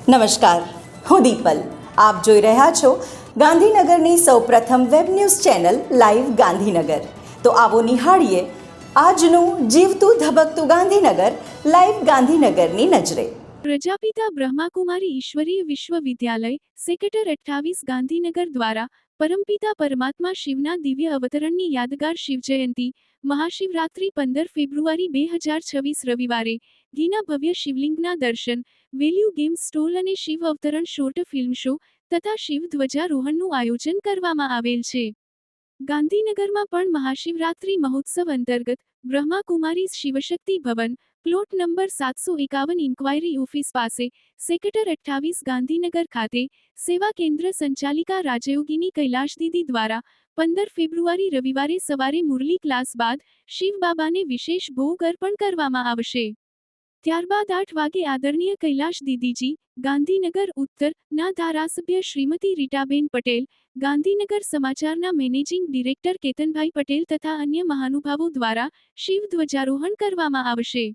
નમસ્કાર, હું દીપલ. આપ જોઈ રહ્યા છો ગાંધીનગરની સૌપ્રથમ web news channel live Gandhinagar. તો આવો નિહાળીએ આજનું જીવતું ધબકતું ગાંધીનગર લાઈવ ગાંધીનગરની નજરે. પ્રજાપિતા બ્રહ્માકુમારી ઈશ્વરીય વિશ્વવિદ્યાલય સેક્ટર 28 ગાંધીનગર દ્વારા પરમપિતા પરમાત્મા શિવના દિવ્ય અવતરણની યાદગાર શિવજયંતિ મહાશિવરાત્રિ 15 ફેબ્રુઆરી 2026 રવિવારે ઘીના ભવ્ય શિવલિંગના દર્શન, વેલ્યુ ગેમ સ્ટોલ અને શિવ અવતરણ શોર્ટ ફિલ્મ શો તથા શિવ ધ્વજારોહણનું આયોજન કરવામાં આવેલ છે. ગાંધીનગરમાં પણ મહાશિવરાત્રિ મહોત્સવ અંતર્ગત બ્રહ્માકુમારી શિવશક્તિ ભવન, પ્લોટ નંબર 751 ઇન્ક્વાયરી ઓફિસ પાસે, સેક્ટર 28 ગાંધીનગર ખાતે સેવા કેન્દ્ર સંચાલિકા રાજયોગિની કૈલાશ દીદી દ્વારા 15 ફેબ્રુઆરી રવિવારે સવારે મુરલી ક્લાસ બાદ શિવ બાબાને વિશેષ ભોગ અર્પણ કરવામાં આવશે. ત્યારબાદ 8 વાગે આદરણીય કૈલાશ દીદીજી, ગાંધીનગર ઉત્તર ના ધારાસભ્ય શ્રીમતી રીટાબેન પટેલ, ગાંધીનગર સમાચારના મેનેજિંગ ડિરેક્ટર કેતનભાઈ પટેલ તથા અન્ય મહાનુભાવો દ્વારા શિવ ધ્વજારોહણ કરવામાં આવશે.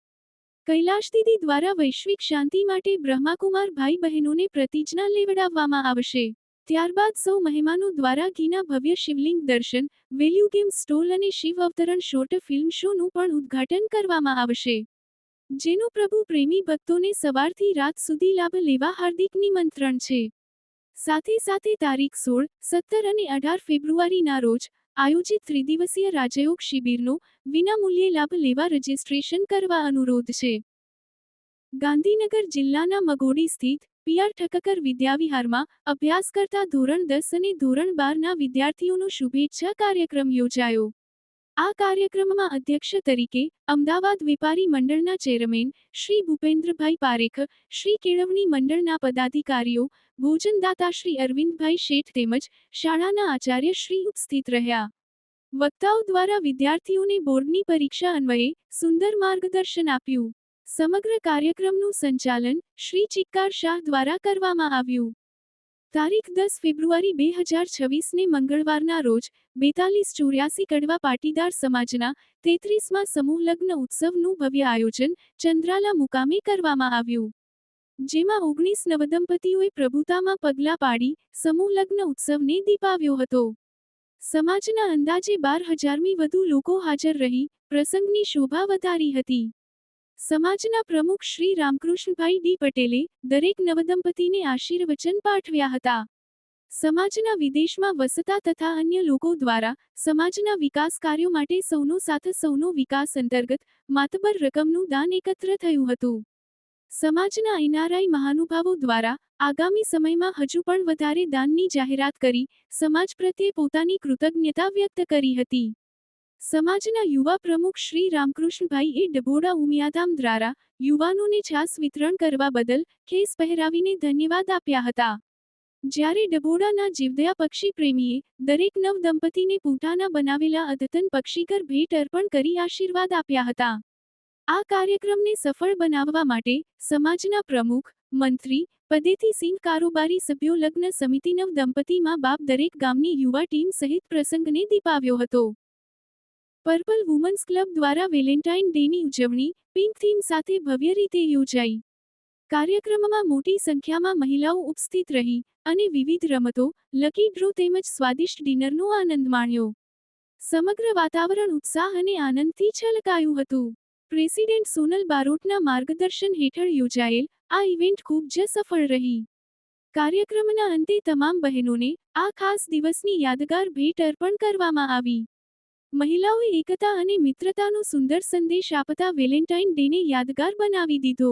કૈલાશ દીદી દ્વારા વૈશ્વિક શાંતિ માટે બ્રહ્માકુમાર ભાઈ બહેનોને પ્રતિજ્ઞા લેવડાવવામાં આવશે. ત્યારબાદ સૌ મહેમાનો દ્વારા ઘીના ભવ્ય શિવલિંગ દર્શન, વેલ્યુ ગેમ સ્ટોલ અને શિવ અવતરણ શોર્ટ ફિલ્મ શોનું પણ ઉદ્ઘાટન કરવામાં આવશે. જેનો પ્રભુ પ્રેમી ભક્તોને સવારથી રાત સુધી લાભ લેવા હાર્દિક નિમંત્રણ છે. સાથે સાથે તારીખ 16, 17 અને 18 ફેબ્રુઆરીના રોજ આયોજિત ત્રિદિવસીય રાજયોગ શિબિરનો વિનામૂલ્યે લાભ લેવા રજીસ્ટ્રેશન કરવા અનુરોધ છે. ગાંધીનગર જિલ્લાના મગોડી સ્થિત પી.આર. ઠક્કર વિદ્યાવિહારમાં અભ્યાસ કરતા ધોરણ 10 અને ધોરણ 12ના વિદ્યાર્થીઓનો શુભેચ્છા કાર્યક્રમ યોજાયો. આ કાર્યક્રમમાં અધ્યક્ષ તરીકે અમદાવાદ વેપારી મંડળના ચેરમેન શ્રી ભૂપેન્દ્રભાઈ પારેખ, શ્રી કેળવણી મંડળના પદાધિકારીઓ, ભોજનદાતા શ્રી અરવિંદભાઈ શેઠ તેમજ શાળાના આચાર્ય શ્રી ઉપસ્થિત રહ્યા. વક્તાઓ દ્વારા વિદ્યાર્થીઓને બોર્ડની પરીક્ષા અન્વયે સુંદર માર્ગદર્શન આપ્યું. સમગ્ર કાર્યક્રમનું સંચાલન શ્રી ચિક્કાર શાહ દ્વારા કરવામાં આવ્યું. તારીખ 10 ફેબ્રુઆરી 2026ને મંગળવારના રોજ 4284 કડવા પાટીદાર સમાજના 33મા સમૂહ લગ્ન ઉત્સવનું ભવ્ય આયોજન ચંદ્રાલા મુકામે કરવામાં આવ્યું. જેમાં 19 નવદંપતીઓએ પ્રભુતામાં પગલાં પાડી સમૂહ લગ્ન ઉત્સવને દીપાવ્યો હતો. સમાજના અંદાજે 12,000મી વધુ લોકો હાજર રહી પ્રસંગની શોભા વધારી હતી. સમાજના પ્રમુખ શ્રી રામકૃષ્ણભાઈ ડી પટેલે દરેક નવદંપતીને આશીર્વચન પાઠવ્યા હતા. સમાજના વિદેશમાં વસતા તથા અન્ય લોકો દ્વારા સમાજના વિકાસ કાર્યો માટે સૌનો સાથ સૌનો વિકાસ અંતર્ગત માતબર રકમનું દાન એકત્ર થયું હતું. સમાજના એનઆરઆઈ મહાનુભાવો દ્વારા આગામી સમયમાં હજુ પણ વધારે દાનની જાહેરાત કરી સમાજ પ્રત્યે પોતાની કૃતજ્ઞતા વ્યક્ત કરી હતી. સમાજના યુવા પ્રમુખ શ્રી રામકૃષ્ણભાઈએ ડભોડા ઉમિયાધામ દ્વારા યુવાનોને છાસ વિતરણ કરવા બદલ ખેસ પહેરાવીને ધન્યવાદ આપ્યા હતા. જ્યારે ડભોડાના જીવદયા પક્ષી પ્રેમીએ દરેક નવ દંપતીને પૂંઠાના બનાવેલા અદ્યતન પક્ષીઘર ભેટ અર્પણ કરી આશીર્વાદ આપ્યા હતા. આ કાર્યક્રમને સફળ બનાવવા માટે સમાજના પ્રમુખ, મંત્રી પદેથી સિંહ કારોબારી સભ્યો, લગ્ન સમિતિ, નવ દંપતી માં બાપ દરેક ગામની યુવા ટીમ સહિત પ્રસંગને દીપાવ્યો હતો. પર્પલ વુમન્સ ક્લબ દ્વારા વેલેન્ટાઇન ડેની ઉજવણી પિંક થીમ સાથે ભવ્ય રીતે યોજાઈ. કાર્યક્રમમાં મોટી સંખ્યામાં મહિલાઓ ઉપસ્થિત રહી અને વિવિધ રમતો, લકી ડ્રો તેમજ સ્વાદિષ્ટ ડિનરનો આનંદ માણ્યો. સમગ્ર વાતાવરણ ઉત્સાહ અને આનંદથી છલકાયું હતું. પ્રેસિડેન્ટ સોનલ બારોટના માર્ગદર્શન હેઠળ યોજાયેલ આ ઇવેન્ટ ખૂબ જ સફળ રહી. કાર્યક્રમના અંતે તમામ બહેનોને આ ખાસ દિવસની યાદગાર ભેટ અર્પણ કરવામાં આવી. મહિલાઓએ એકતા અને મિત્રતાનો સુંદર સંદેશ આપતા વેલેન્ટાઇન ડેને યાદગાર બનાવી દીધો.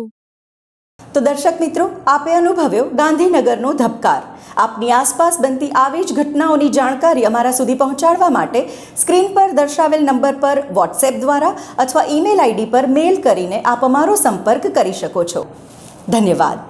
તો દર્શક મિત્રો, આપે અનુભવ્યો ગાંધીનગરનો ધબકાર. આપની આસપાસ બનતી આવી જ ઘટનાઓની જાણકારી અમારા સુધી પહોંચાડવા માટે સ્ક્રીન પર દર્શાવેલ નંબર પર વોટ્સએપ દ્વારા અથવા ઈમેલ આઈડી પર મેલ કરીને આપ અમારો સંપર્ક કરી શકો છો. ધન્યવાદ.